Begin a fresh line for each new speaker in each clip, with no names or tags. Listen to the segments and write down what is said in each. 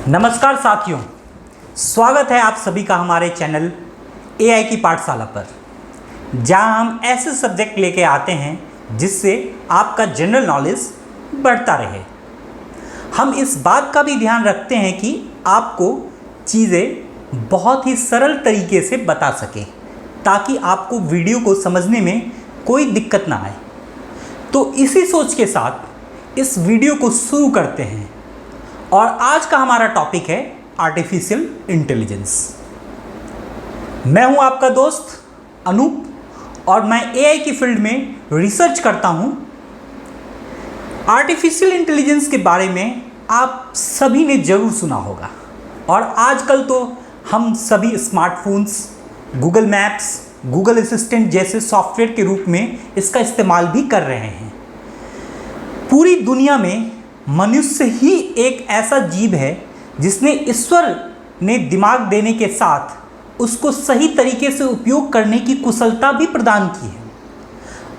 नमस्कार साथियों, स्वागत है आप सभी का हमारे चैनल एआई की पाठशाला पर, जहां हम ऐसे सब्जेक्ट लेके आते हैं जिससे आपका जनरल नॉलेज बढ़ता रहे। हम इस बात का भी ध्यान रखते हैं कि आपको चीज़ें बहुत ही सरल तरीके से बता सकें ताकि आपको वीडियो को समझने में कोई दिक्कत ना आए। तो इसी सोच के साथ इस वीडियो को शुरू करते हैं और आज का हमारा टॉपिक है आर्टिफिशियल इंटेलिजेंस। मैं हूं आपका दोस्त अनूप और मैं एआई की फील्ड में रिसर्च करता हूं। आर्टिफिशियल इंटेलिजेंस के बारे में आप सभी ने ज़रूर सुना होगा और आजकल तो हम सभी smartphones, Google maps, Google assistant जैसे सॉफ्टवेयर के रूप में इसका इस्तेमाल भी कर रहे हैं। पूरी दुनिया में मनुष्य ही एक ऐसा जीव है जिसने ईश्वर ने दिमाग देने के साथ उसको सही तरीके से उपयोग करने की कुशलता भी प्रदान की है।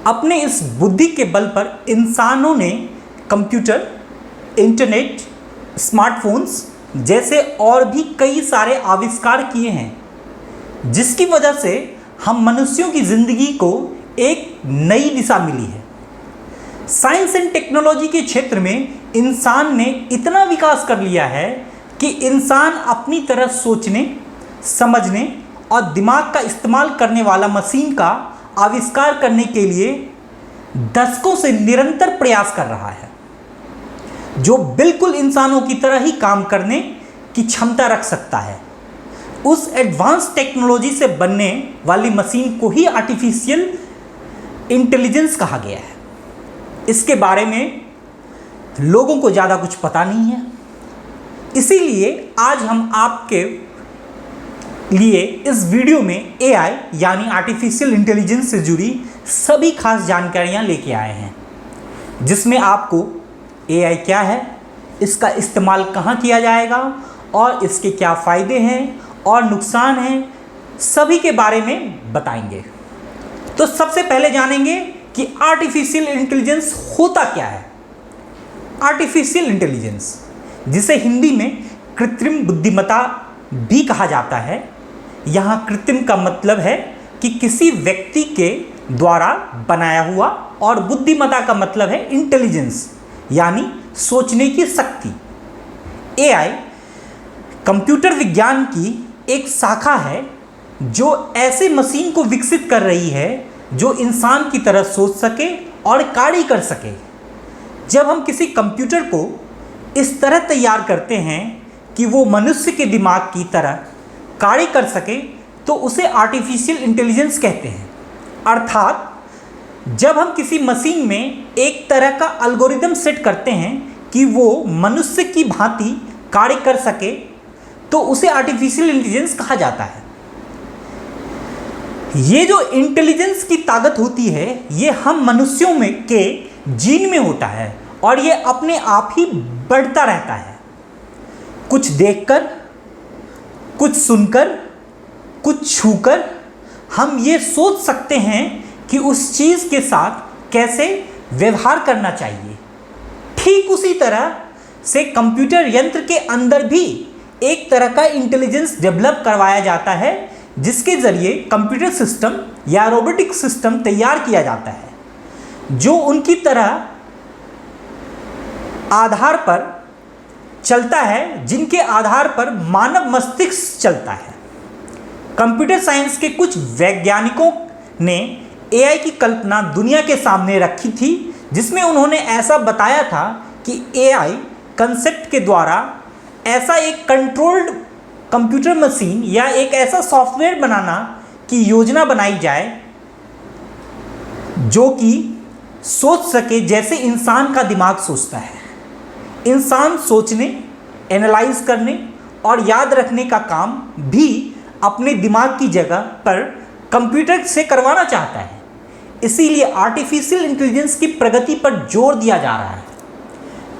अपने इस बुद्धि के बल पर इंसानों ने कंप्यूटर, इंटरनेट, स्मार्टफोन्स जैसे और भी कई सारे आविष्कार किए हैं, जिसकी वजह से हम मनुष्यों की ज़िंदगी को एक नई दिशा मिली है। साइंस एंड टेक्नोलॉजी के क्षेत्र में इंसान ने इतना विकास कर लिया है कि इंसान अपनी तरह सोचने, समझने और दिमाग का इस्तेमाल करने वाला मशीन का आविष्कार करने के लिए दशकों से निरंतर प्रयास कर रहा है, जो बिल्कुल इंसानों की तरह ही काम करने की क्षमता रख सकता है। उस एडवांस टेक्नोलॉजी से बनने वाली मशीन को ही आर्टिफिशियल इंटेलिजेंस कहा गया है। इसके बारे में लोगों को ज़्यादा कुछ पता नहीं है, इसीलिए आज हम आपके लिए इस वीडियो में एआई यानी आर्टिफिशियल इंटेलिजेंस से जुड़ी सभी खास जानकारियां लेके आए हैं, जिसमें आपको एआई क्या है, इसका इस्तेमाल कहाँ किया जाएगा और इसके क्या फ़ायदे हैं और नुकसान हैं, सभी के बारे में बताएंगे। तो सबसे पहले जानेंगे कि आर्टिफिशियल इंटेलिजेंस होता क्या है। आर्टिफिशियल इंटेलिजेंस, जिसे हिंदी में कृत्रिम बुद्धिमत्ता भी कहा जाता है, यहाँ कृत्रिम का मतलब है कि किसी व्यक्ति के द्वारा बनाया हुआ और बुद्धिमत्ता का मतलब है इंटेलिजेंस यानी सोचने की शक्ति। एआई कंप्यूटर विज्ञान की एक शाखा है जो ऐसे मशीन को विकसित कर रही है जो इंसान की तरह सोच सके और कार्य कर सके। जब हम किसी कंप्यूटर को इस तरह तैयार करते हैं कि वो मनुष्य के दिमाग की तरह कार्य कर सके तो उसे आर्टिफिशियल इंटेलिजेंस कहते हैं। अर्थात जब हम किसी मशीन में एक तरह का एल्गोरिदम सेट करते हैं कि वो मनुष्य की भांति कार्य कर सके तो उसे आर्टिफिशियल इंटेलिजेंस कहा जाता है। ये जो इंटेलिजेंस की ताकत होती है ये हम मनुष्यों में के जीन में होता है और ये अपने आप ही बढ़ता रहता है। कुछ देखकर, कुछ सुनकर, कुछ छूकर हम ये सोच सकते हैं कि उस चीज़ के साथ कैसे व्यवहार करना चाहिए। ठीक उसी तरह से कंप्यूटर यंत्र के अंदर भी एक तरह का इंटेलिजेंस डेवलप करवाया जाता है, जिसके ज़रिए कंप्यूटर सिस्टम या रोबोटिक सिस्टम तैयार किया जाता है जो उनकी तरह आधार पर चलता है, जिनके आधार पर मानव मस्तिष्क चलता है। कंप्यूटर साइंस के कुछ वैज्ञानिकों ने एआई की कल्पना दुनिया के सामने रखी थी, जिसमें उन्होंने ऐसा बताया था कि एआई कंसेप्ट के द्वारा ऐसा एक कंट्रोल्ड कंप्यूटर मशीन या एक ऐसा सॉफ्टवेयर बनाना की योजना बनाई जाए जो कि सोच सके जैसे इंसान का दिमाग सोचता है। इंसान सोचने, एनालाइज करने और याद रखने का काम भी अपने दिमाग की जगह पर कंप्यूटर से करवाना चाहता है। इसीलिए आर्टिफिशियल इंटेलिजेंस की प्रगति पर जोर दिया जा रहा है।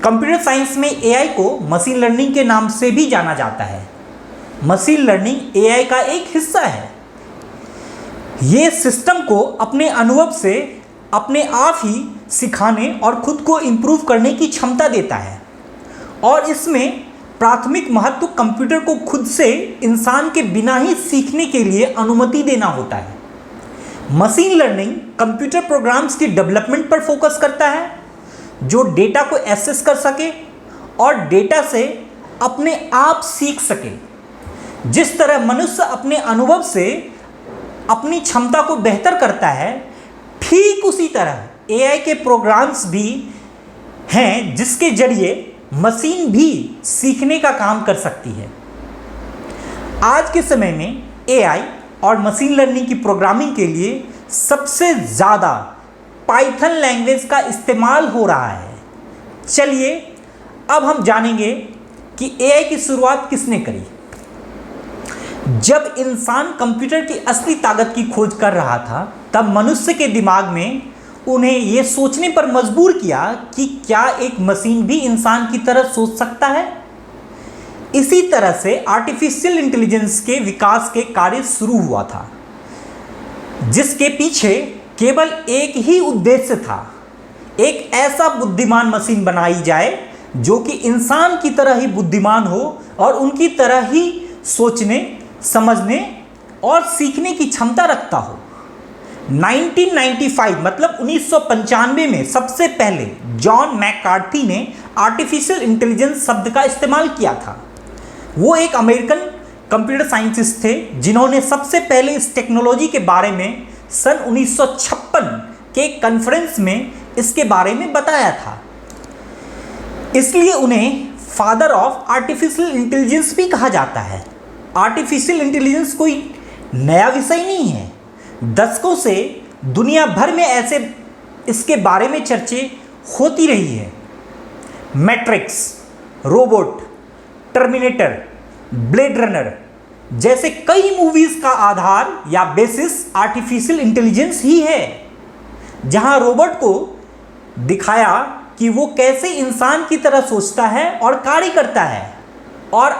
कंप्यूटर साइंस में एआई को मशीन लर्निंग के नाम से भी जाना जाता है। मशीन लर्निंग एआई का एक हिस्सा है। ये सिस्टम को अपने अनुभव से अपने आप ही सिखाने और खुद को इम्प्रूव करने की क्षमता देता है और इसमें प्राथमिक महत्व कंप्यूटर को खुद से इंसान के बिना ही सीखने के लिए अनुमति देना होता है। मशीन लर्निंग कंप्यूटर प्रोग्राम्स की डेवलपमेंट पर फोकस करता है जो डेटा को एक्सेस कर सके और डेटा से अपने आप सीख सके। जिस तरह मनुष्य अपने अनुभव से अपनी क्षमता को बेहतर करता है, ठीक उसी तरह एआई के प्रोग्राम्स भी हैं जिसके जरिए मशीन भी सीखने का काम कर सकती है। आज के समय में एआई और मशीन लर्निंग की प्रोग्रामिंग के लिए सबसे ज़्यादा पाइथन लैंग्वेज का इस्तेमाल हो रहा है। चलिए अब हम जानेंगे कि एआई की शुरुआत किसने करी। जब इंसान कंप्यूटर की असली ताकत की खोज कर रहा था, तब मनुष्य के दिमाग में उन्हें यह सोचने पर मजबूर किया कि क्या एक मशीन भी इंसान की तरह सोच सकता है। इसी तरह से आर्टिफिशियल इंटेलिजेंस के विकास के कार्य शुरू हुआ था, जिसके पीछे केवल एक ही उद्देश्य था, एक ऐसा बुद्धिमान मशीन बनाई जाए जो कि इंसान की तरह ही बुद्धिमान हो और उनकी तरह ही सोचने, समझने और सीखने की क्षमता रखता हो। 1995 मतलब 1995 में सबसे पहले जॉन मैककार्थी ने आर्टिफिशियल इंटेलिजेंस शब्द का इस्तेमाल किया था। वो एक अमेरिकन कंप्यूटर साइंटिस्ट थे जिन्होंने सबसे पहले इस टेक्नोलॉजी के बारे में सन 1956 के कॉन्फ्रेंस में इसके बारे में बताया था। इसलिए उन्हें फादर ऑफ आर्टिफिशियल इंटेलिजेंस भी कहा जाता है। आर्टिफिशियल इंटेलिजेंस कोई नया विषय नहीं है। दशकों से दुनिया भर में ऐसे इसके बारे में चर्चे होती रही है। Matrix, robot, terminator, blade runner जैसे कई मूवीज का आधार या बेसिस आर्टिफिशियल इंटेलिजेंस ही है, जहां रोबोट को दिखाया कि वो कैसे इंसान की तरह सोचता है और कार्य करता है। और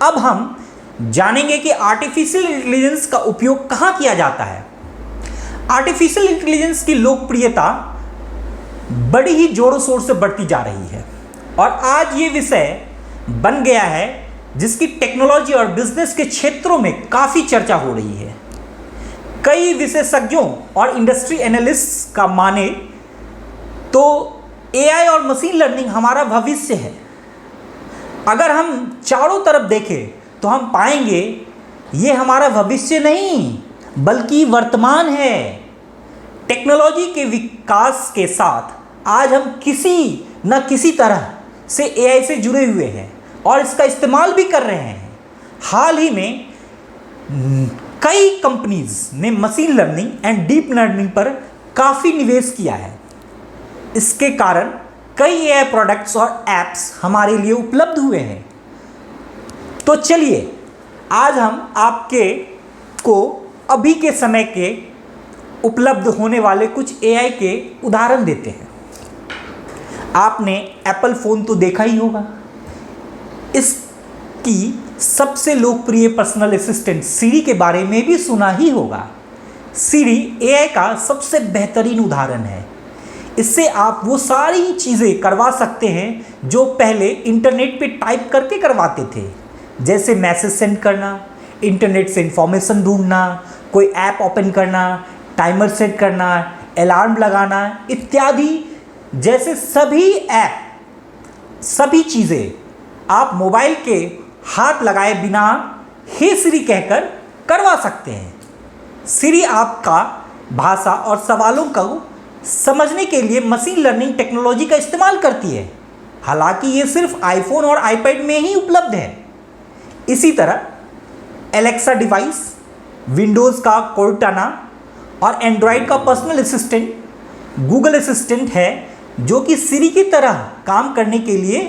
अब हम जानेंगे कि आर्टिफिशियल इंटेलिजेंस का उपयोग कहाँ किया जाता है। आर्टिफिशियल इंटेलिजेंस की लोकप्रियता बड़ी ही जोरों शोर से बढ़ती जा रही है और आज ये विषय बन गया है जिसकी टेक्नोलॉजी और बिजनेस के क्षेत्रों में काफ़ी चर्चा हो रही है। कई विशेषज्ञों और इंडस्ट्री एनालिस्ट का माने तो एआई और मशीन लर्निंग हमारा भविष्य है। अगर हम चारों तरफ देखें तो हम पाएंगे ये हमारा भविष्य नहीं बल्कि वर्तमान है। टेक्नोलॉजी के विकास के साथ आज हम किसी न किसी तरह से एआई से जुड़े हुए हैं और इसका इस्तेमाल भी कर रहे हैं। हाल ही में कई कंपनीज ने machine learning and deep learning पर काफ़ी निवेश किया है। इसके कारण कई एआई प्रोडक्ट्स और एप्स हमारे लिए उपलब्ध हुए हैं। तो चलिए आज हम आपके को अभी के समय के उपलब्ध होने वाले कुछ एआई के उदाहरण देते हैं। आपने एप्पल फ़ोन तो देखा ही होगा। इसकी सबसे लोकप्रिय पर्सनल असिस्टेंट सीरी के बारे में भी सुना ही होगा। सीरी एआई का सबसे बेहतरीन उदाहरण है। इससे आप वो सारी चीज़ें करवा सकते हैं जो पहले इंटरनेट पे टाइप करके करवाते थे, जैसे मैसेज सेंड करना, इंटरनेट से इंफॉर्मेशन ढूंढना, कोई ऐप ओपन करना, टाइमर सेट करना, अलार्म लगाना इत्यादि जैसे सभी ऐप, सभी चीज़ें आप मोबाइल के हाथ लगाए बिना हे सिरी कहकर करवा सकते हैं। सिरी आपका भाषा और सवालों को समझने के लिए मशीन लर्निंग टेक्नोलॉजी का इस्तेमाल करती है। हालांकि ये सिर्फ आईफोन और आईपैड में ही उपलब्ध है। इसी तरह एलेक्सा डिवाइस, विंडोज़ का कोर्टाना और एंड्रॉयड का पर्सनल असिस्टेंट गूगल असिस्टेंट है जो कि सिरी की तरह काम करने के लिए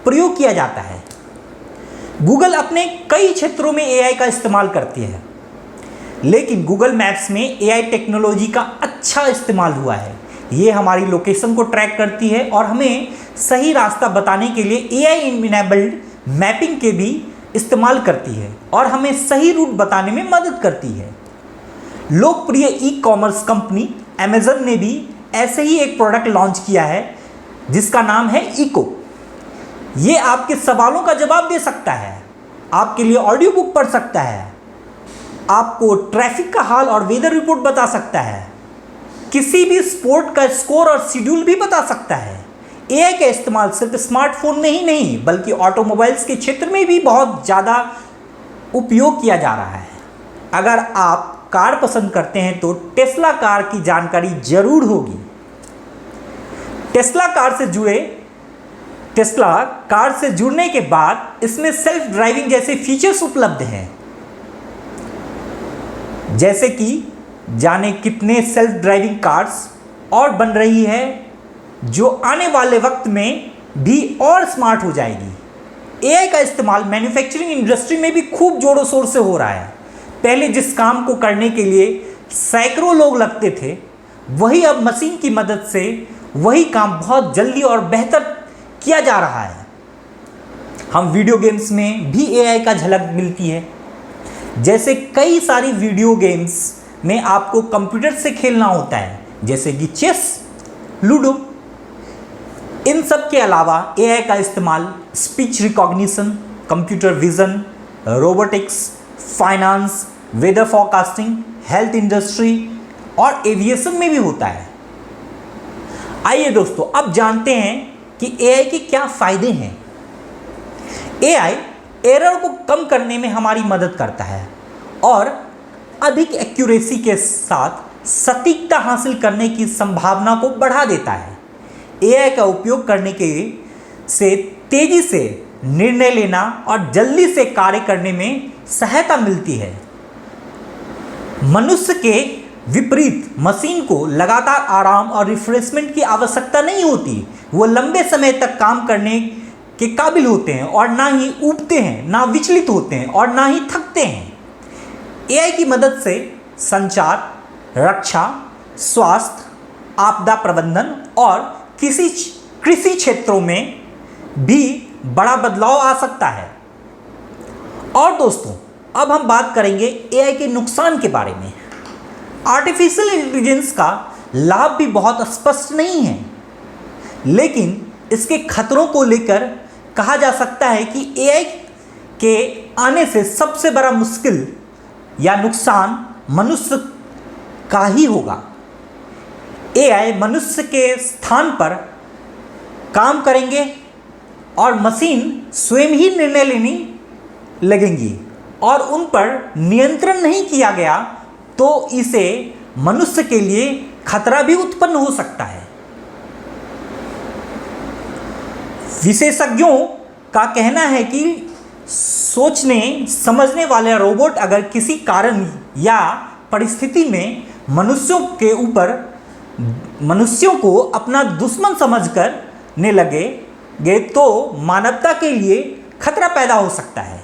प्रयोग किया जाता है। गूगल अपने कई क्षेत्रों में एआई का इस्तेमाल करती है, लेकिन गूगल मैप्स में एआई टेक्नोलॉजी का अच्छा इस्तेमाल हुआ है। ये हमारी लोकेशन को ट्रैक करती है और हमें सही रास्ता बताने के लिए एआई इनेबल्ड मैपिंग के भी इस्तेमाल करती है और हमें सही रूट बताने में मदद करती है। लोकप्रिय ई कॉमर्स कंपनी अमेज़न ने भी ऐसे ही एक प्रोडक्ट लॉन्च किया है जिसका नाम है इको। ये आपके सवालों का जवाब दे सकता है, आपके लिए ऑडियो बुक पढ़ सकता है, आपको ट्रैफिक का हाल और वेदर रिपोर्ट बता सकता है, किसी भी स्पोर्ट का स्कोर और शेड्यूल भी बता सकता है। एआई का इस्तेमाल सिर्फ स्मार्टफोन में ही नहीं बल्कि ऑटोमोबाइल्स के क्षेत्र में भी बहुत ज़्यादा उपयोग किया जा रहा है। अगर आप कार पसंद करते हैं तो टेस्ला कार की जानकारी जरूर होगी। टेस्ला कार से जुड़ने के बाद इसमें सेल्फ ड्राइविंग जैसे फीचर्स उपलब्ध हैं। जैसे कि जाने कितने सेल्फ ड्राइविंग कार्स और बन रही है जो आने वाले वक्त में भी और स्मार्ट हो जाएगी। एआई का इस्तेमाल मैन्युफैक्चरिंग इंडस्ट्री में भी खूब जोरों शोर से हो रहा है। पहले जिस काम को करने के लिए सैकड़ों लोग लगते थे, वही अब मशीन की मदद से वही काम बहुत जल्दी और बेहतर किया जा रहा है। हम वीडियो गेम्स में भी एआई का झलक मिलती है। जैसे कई सारी वीडियो गेम्स में आपको कंप्यूटर से खेलना होता है, जैसे कि चेस, लूडो। इन सब के अलावा एआई का इस्तेमाल speech recognition, computer vision, robotics, finance, weather forecasting, health industry और एविएशन में भी होता है। आइए दोस्तों, अब जानते हैं कि एआई के क्या फ़ायदे हैं। एआई एरर को कम करने में हमारी मदद करता है और अधिक एक्यूरेसी के साथ सटीकता हासिल करने की संभावना को बढ़ा देता है। एआई का उपयोग करने से तेज़ी से निर्णय लेना और जल्दी से कार्य करने में सहायता मिलती है। मनुष्य के विपरीत मशीन को लगातार आराम और रिफ्रेशमेंट की आवश्यकता नहीं होती। वो लंबे समय तक काम करने के काबिल होते हैं और ना ही ऊबते हैं, ना विचलित होते हैं और ना ही थकते हैं। एआई की मदद से संचार, रक्षा, स्वास्थ्य, आपदा प्रबंधन और कृषि क्षेत्रों में भी बड़ा बदलाव आ सकता है। और दोस्तों, अब हम बात करेंगे एआई के नुकसान के बारे में। आर्टिफिशियल इंटेलिजेंस का लाभ भी बहुत स्पष्ट नहीं है, लेकिन इसके खतरों को लेकर कहा जा सकता है कि एआई के आने से सबसे बड़ा मुश्किल या नुकसान मनुष्य का ही होगा। एआई मनुष्य के स्थान पर काम करेंगे और मशीन स्वयं ही निर्णय लेने लगेंगी और उन पर नियंत्रण नहीं किया गया तो इसे मनुष्य के लिए खतरा भी उत्पन्न हो सकता है। विशेषज्ञों का कहना है कि सोचने समझने वाले रोबोट अगर किसी कारण या परिस्थिति में मनुष्यों को अपना दुश्मन समझकर ने लगेंगे तो मानवता के लिए खतरा पैदा हो सकता है।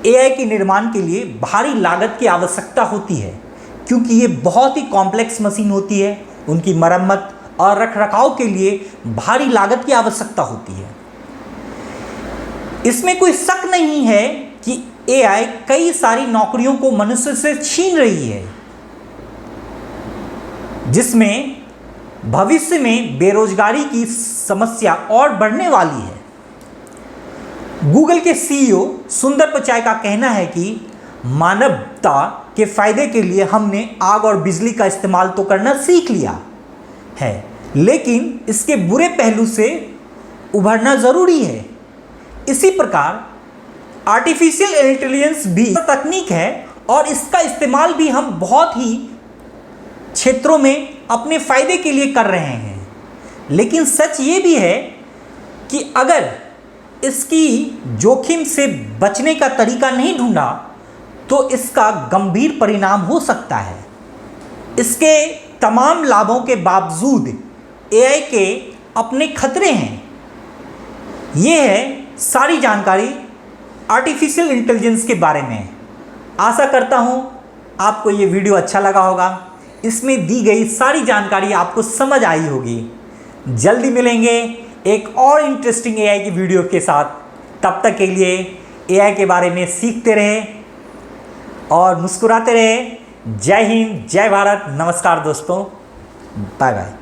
एआई के निर्माण के लिए भारी लागत की आवश्यकता होती है क्योंकि ये बहुत ही कॉम्प्लेक्स मशीन होती है। उनकी मरम्मत और रखरखाव के लिए भारी लागत की आवश्यकता होती है। इसमें कोई शक नहीं है कि एआई कई सारी नौकरियों को मनुष्य से छीन रही है, जिसमें भविष्य में बेरोजगारी की समस्या और बढ़ने वाली है। गूगल के सीईओ सुंदर पिचाई का कहना है कि मानवता के फायदे के लिए हमने आग और बिजली का इस्तेमाल तो करना सीख लिया है, लेकिन इसके बुरे पहलू से उभरना जरूरी है। इसी प्रकार आर्टिफिशियल इंटेलिजेंस भी तकनीक है और इसका इस्तेमाल भी हम बहुत ही क्षेत्रों में अपने फायदे के लिए कर रहे हैं। लेकिन सच ये भी है कि अगर इसकी जोखिम से बचने का तरीका नहीं ढूंढा तो इसका गंभीर परिणाम हो सकता है। इसके तमाम लाभों के बावजूद एआई के अपने खतरे हैं। ये है सारी जानकारी आर्टिफिशियल इंटेलिजेंस के बारे में। आशा करता हूँ आपको ये वीडियो अच्छा लगा होगा। इसमें दी गई सारी जानकारी आपको समझ आई होगी। जल्दी मिलेंगे एक और इंटरेस्टिंग एआई की वीडियो के साथ। तब तक के लिए एआई के बारे में सीखते रहे और मुस्कुराते रहे। जय हिंद, जय भारत, नमस्कार दोस्तों, बाय बाय।